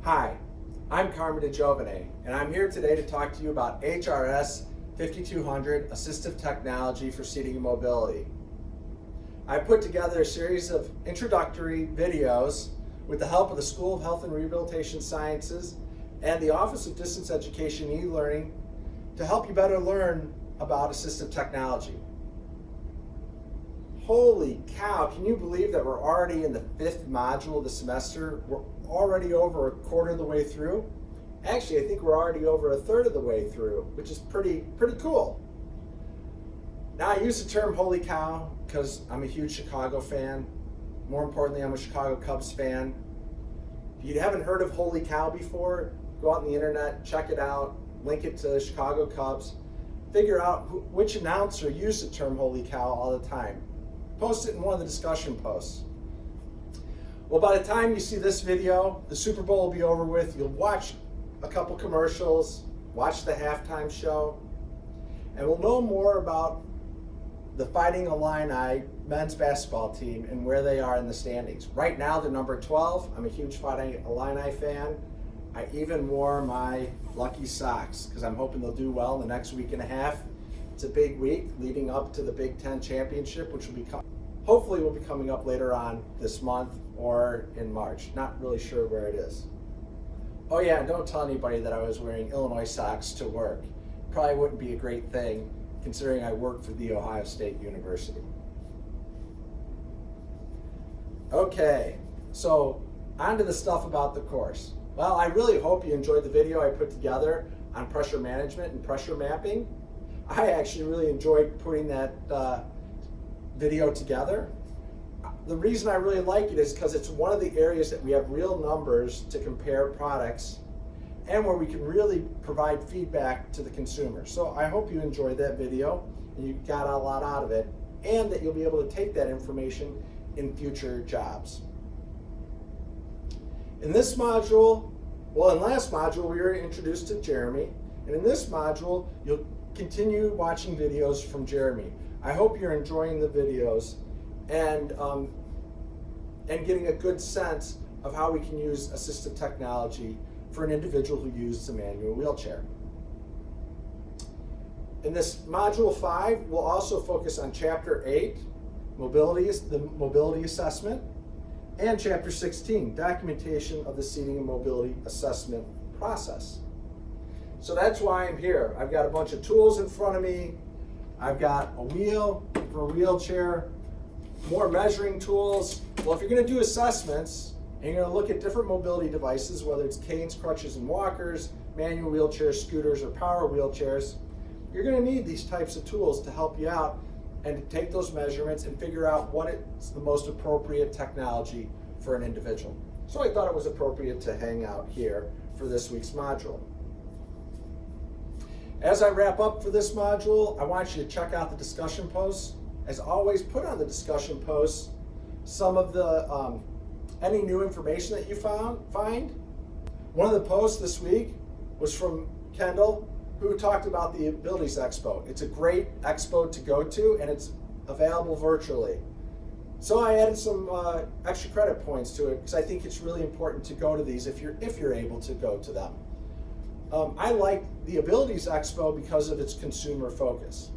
Hi, I'm Carmen DeGiovane, and I'm here today to talk to you about HRS 5200 Assistive Technology for Seating and Mobility. I put together a series of introductory videos with the help of the School of Health and Rehabilitation Sciences and the Office of Distance Education and E-Learning to help you better learn about assistive technology. Holy cow, can you believe that we're already in the 5th module of the semester? We're already over a quarter of the way through. Actually, I think we're already over a third of the way through, which is pretty cool. Now, I use the term holy cow because I'm a huge Chicago fan. More importantly, I'm a Chicago Cubs fan. If you haven't heard of holy cow before, go out on the internet, check it out, link it to the Chicago Cubs, figure out which announcer used the term holy cow all the time. Post it in one of the discussion posts. Well, by the time you see this video, the Super Bowl will be over with. You'll watch a couple commercials, watch the halftime show, and we'll know more about the Fighting Illini men's basketball team and where they are in the standings. Right now, they're number 12. I'm a huge Fighting Illini fan. I even wore my lucky socks because I'm hoping they'll do well in the next week and a half. It's a big week leading up to the Big Ten Championship, which hopefully will be coming up later on this month or in March. Not really sure where it is. Oh yeah, and don't tell anybody that I was wearing Illinois socks to work. Probably wouldn't be a great thing considering I work for The Ohio State University. Okay, so on to the stuff about the course. Well, I really hope you enjoyed the video I put together on pressure management and pressure mapping. I actually really enjoyed putting that video together. The reason I really like it is because it's one of the areas that we have real numbers to compare products and where we can really provide feedback to the consumer. So I hope you enjoyed that video and you got a lot out of it and that you'll be able to take that information in future jobs. In this module, well, in last module we were introduced to Jeremy, and in this module you'll continue watching videos from Jeremy. I hope you're enjoying the videos and getting a good sense of how we can use assistive technology for an individual who uses a manual wheelchair. In this module 5, we'll also focus on chapter 8, the mobility assessment, and chapter 16, documentation of the seating and mobility assessment process. So that's why I'm here. I've got a bunch of tools in front of me. I've got a wheel for a wheelchair, more measuring tools. Well, if you're going to do assessments and you're going to look at different mobility devices, whether it's canes, crutches, and walkers, manual wheelchairs, scooters, or power wheelchairs, you're going to need these types of tools to help you out and to take those measurements and figure out what is the most appropriate technology for an individual. So I thought it was appropriate to hang out here for this week's module. As I wrap up for this module, I want you to check out the discussion posts. As always, put on the discussion posts some of the any new information that you find. One of the posts this week was from Kendall, who talked about the Abilities Expo. It's a great expo to go to, and it's available virtually. So I added some extra credit points to it because I think it's really important to go to these if you're able to go to them. I like the Abilities Expo because of its consumer focus.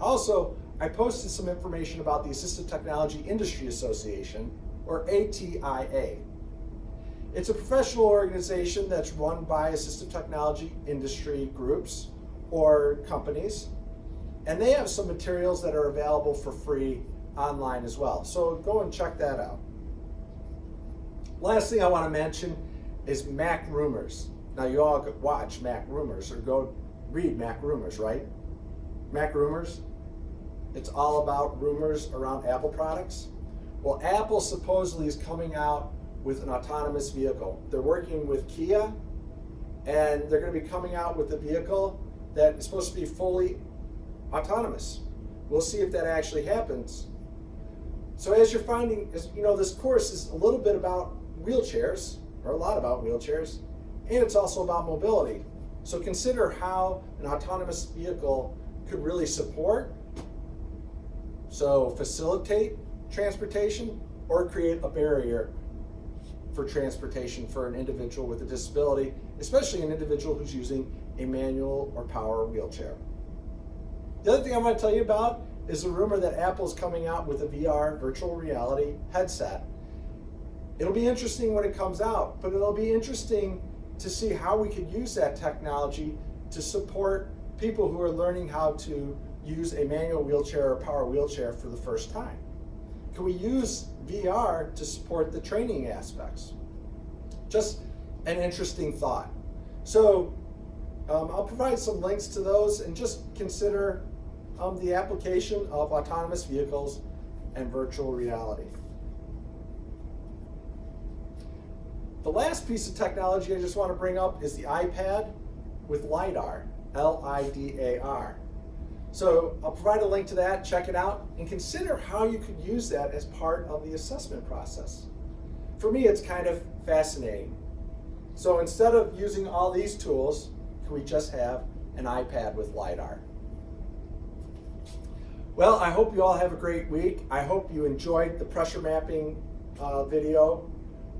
Also, I posted some information about the Assistive Technology Industry Association, or ATIA. It's a professional organization that's run by assistive technology industry groups or companies, and they have some materials that are available for free online as well. So go and check that out. Last thing I want to mention is MacRumors. Now you all could watch MacRumors or go read MacRumors, right? MacRumors, it's all about rumors around Apple products. Well, Apple supposedly is coming out with an autonomous vehicle. They're working with Kia, and they're going to be coming out with a vehicle that is supposed to be fully autonomous. We'll see if that actually happens. So as you're finding, this course is a little bit about wheelchairs, or a lot about wheelchairs, and it's also about mobility. So consider how an autonomous vehicle could really support, so facilitate transportation, or create a barrier for transportation for an individual with a disability, especially an individual who's using a manual or power wheelchair. The other thing I want to tell you about is a rumor that Apple is coming out with a VR virtual reality headset. It'll be interesting when it comes out, but it'll be interesting to see how we could use that technology to support people who are learning how to use a manual wheelchair or power wheelchair for the first time. Can we use VR to support the training aspects? Just an interesting thought. So I'll provide some links to those, and just consider the application of autonomous vehicles and virtual reality. The last piece of technology I just want to bring up is the iPad with LiDAR, L-I-D-A-R. So I'll provide a link to that, check it out, and consider how you could use that as part of the assessment process. For me, it's kind of fascinating. So instead of using all these tools, can we just have an iPad with LiDAR? Well, I hope you all have a great week. I hope you enjoyed the pressure mapping video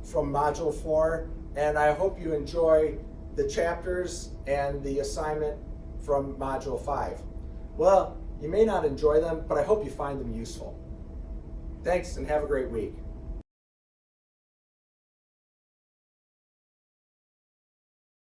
from Module 4, and I hope you enjoy the chapters and the assignment from Module 5. Well, you may not enjoy them, but I hope you find them useful. Thanks, and have a great week.